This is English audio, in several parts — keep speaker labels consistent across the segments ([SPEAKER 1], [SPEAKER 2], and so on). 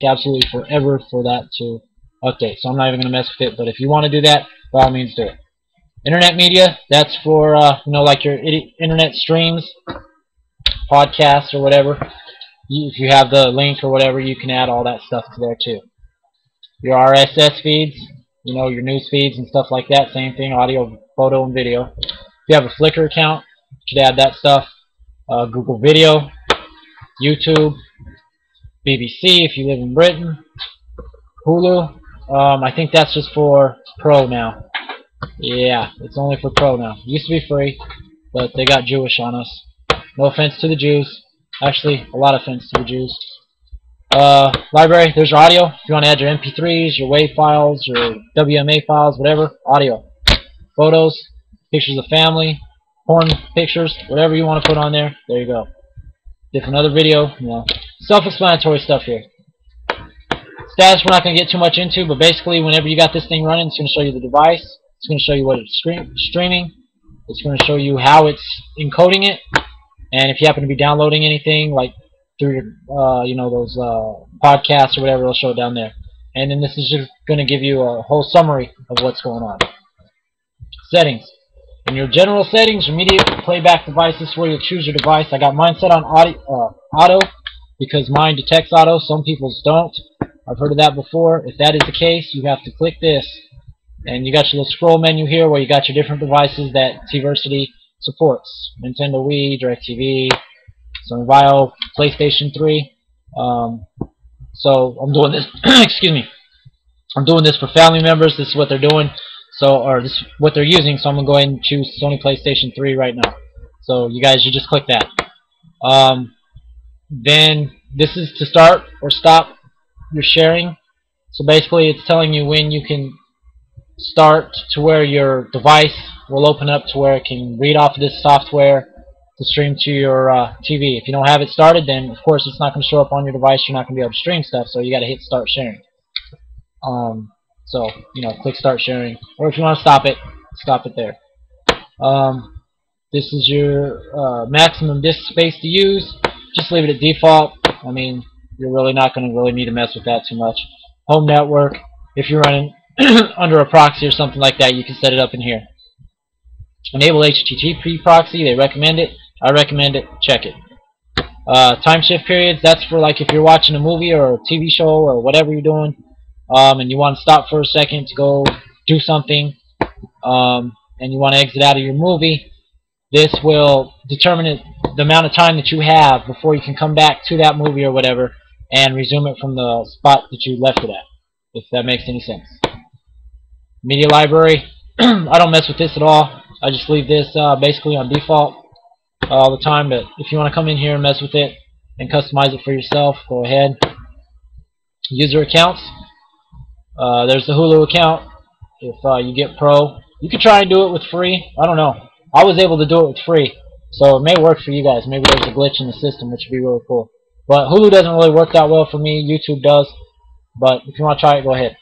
[SPEAKER 1] absolutely forever for that to update. So I'm not even going to mess with it. But if you want to do that, by all means do it. Internet media, that's for like your internet streams, podcasts, or whatever. If you have the link or whatever, you can add all that stuff to there too. Your RSS feeds, your news feeds and stuff like that. Same thing, audio, photo, and video. If you have a Flickr account, you should add that stuff. Google Video, YouTube, BBC if you live in Britain, Hulu. I think that's just for Pro now. Yeah, it's only for Pro now. It used to be free, but they got Jewish on us. No offense to the Jews. Actually, a lot of offense to the Jews. Library, there's your audio. If you want to add your MP3s, your WAV files, your WMA files, whatever, audio. Photos, pictures of family, porn pictures, whatever you want to put on there, there you go. Different other video, self-explanatory stuff here. Status we're not going to get too much into, but basically whenever you got this thing running, it's going to show you the device, it's going to show you what it's streaming, it's going to show you how it's encoding it, and if you happen to be downloading anything, like through your, those podcasts or whatever, it'll show it down there. And then this is just going to give you a whole summary of what's going on. Settings. In your general settings, your media playback devices, where you'll choose your device. I got mine set on auto because mine detects auto. Some people's don't. I've heard of that before. If that is the case, you have to click this. And you got your little scroll menu here where you got your different devices that Tversity supports. Nintendo Wii, DirecTV, Sony Vio, PlayStation 3. So I'm doing this, excuse me, I'm doing this for family members. This is what they're doing. Or this is what they're using, so I'm going to go ahead and choose Sony PlayStation 3 right now. So you guys, you just click that. Then this is to start or stop your sharing. So basically it's telling you when you can start to where your device will open up to where it can read off of this software to stream to your TV. If you don't have it started, then of course it's not going to show up on your device. You're not going to be able to stream stuff, so you got to hit start sharing. So, click start sharing. Or if you want to stop it there. This is your maximum disk space to use. Just leave it at default. I mean, you're really not going to really need to mess with that too much. Home network. If you're running under a proxy or something like that, you can set it up in here. Enable HTTP proxy. They recommend it. I recommend it. Check it. Time shift periods. That's for like if you're watching a movie or a TV show or whatever you're doing. And you want to stop for a second to go do something, and you want to exit out of your movie, this will determine the amount of time that you have before you can come back to that movie or whatever and resume it from the spot that you left it at, if that makes any sense. Media library, I don't mess with this at all. I just leave this basically on default all the time, but if you want to come in here and mess with it and customize it for yourself, go ahead. User accounts. There's the Hulu account. If you get Pro, you could try and do it with free. I don't know. I was able to do it with free, so it may work for you guys. Maybe there's a glitch in the system, which would be really cool. But Hulu doesn't really work that well for me. YouTube does. But if you want to try it, go ahead.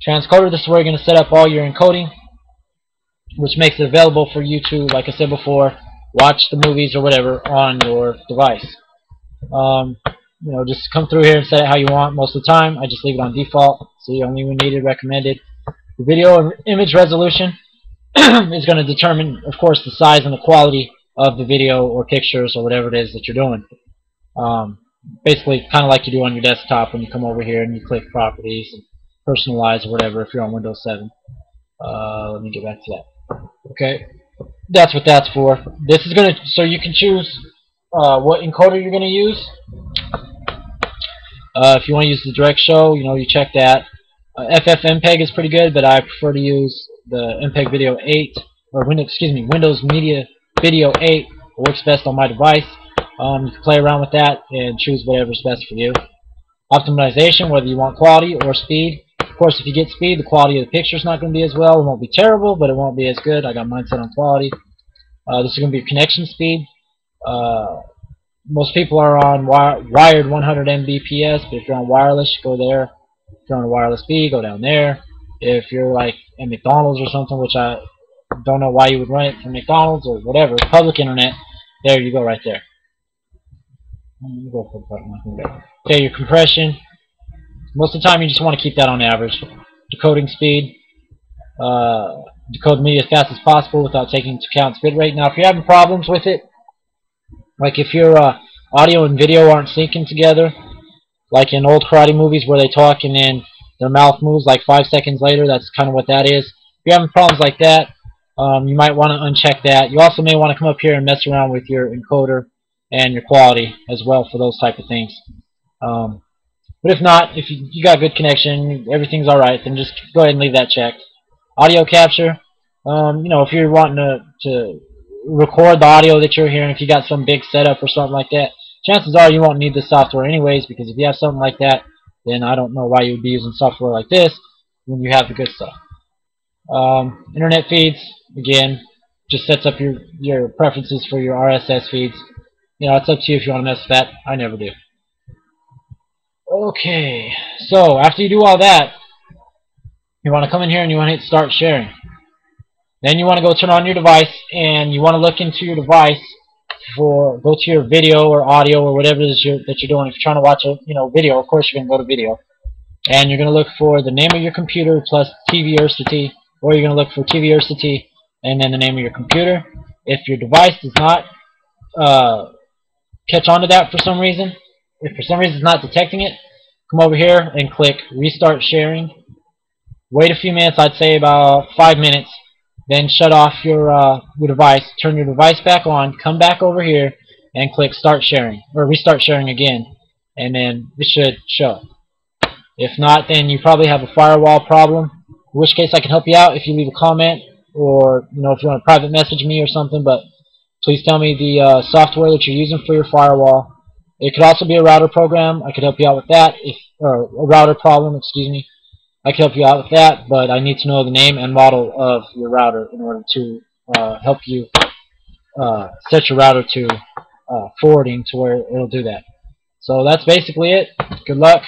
[SPEAKER 1] Transcoder, this is where you're going to set up all your encoding, which makes it available for you to, like I said before, watch the movies or whatever on your device. Just come through here and set it how you want. Most of the time, I just leave it on default. See, only when needed, recommended. The video and image resolution is going to determine, of course, the size and the quality of the video or pictures or whatever it is that you're doing. Basically, kind of like you do on your desktop when you come over here and you click properties and personalize or whatever if you're on Windows 7. Let me get back to that. Okay, that's what that's for. This is going to, so you can choose what encoder you're going to use. If you want to use the direct show, you check that. FFmpeg is pretty good, but I prefer to use the MPEG Video 8, or Windows Media Video 8. It works best on my device. You can play around with that and choose whatever's best for you. Optimization, whether you want quality or speed. Of course, if you get speed, the quality of the picture is not going to be as well. It won't be terrible, but it won't be as good. I got mine set on quality. This is going to be connection speed. Most people are on wired 100 Mbps, but if you're on wireless, go there. If you're on a wireless B, go down there. If you're like at McDonald's or something, which I don't know why you would run it from McDonald's or whatever, public internet, there you go right there. Okay, your compression. Most of the time, you just want to keep that on average. Decoding speed, decode media as fast as possible without taking into account bit rate. Now, if you're having problems with it, like if your audio and video aren't syncing together, like in old karate movies where they talk and then their mouth moves like 5 seconds later, that's kind of what that is. If you're having problems like that, you might want to uncheck that. You also may want to come up here and mess around with your encoder and your quality as well for those type of things. But if not, if you got good connection, everything's alright, then just go ahead and leave that checked. Audio capture, if you're wanting to record the audio that you're hearing, if you got some big setup or something like that, chances are you won't need this software anyways, because if you have something like that, then I don't know why you would be using software like this when you have the good stuff. Internet feeds, again, just sets up your preferences for your RSS feeds. It's up to you if you want to mess with that. I never do. Okay, so after you do all that, you want to come in here and you want to hit start sharing. Then you want to go turn on your device and you want to look into your device go to your video or audio or whatever it is that you're doing. If you're trying to watch a video, of course you're going to go to video. And you're going to look for the name of your computer plus Tversity, or you're going to look for Tversity and then the name of your computer. If your device does not catch on to that for some reason, if for some reason it's not detecting it, come over here and click restart sharing. Wait a few minutes, I'd say about 5 minutes. Then shut off your device, turn your device back on, come back over here and click start sharing, or restart sharing again, and then it should show. If not, then you probably have a firewall problem, in which case I can help you out if you leave a comment, or if you want to private message me or something, but please tell me the software that you're using for your firewall. It could also be a router program. I could help you out with that, or a router problem, excuse me. I can help you out with that, but I need to know the name and model of your router in order to help you set your router to forwarding to where it'll do that. So that's basically it. Good luck.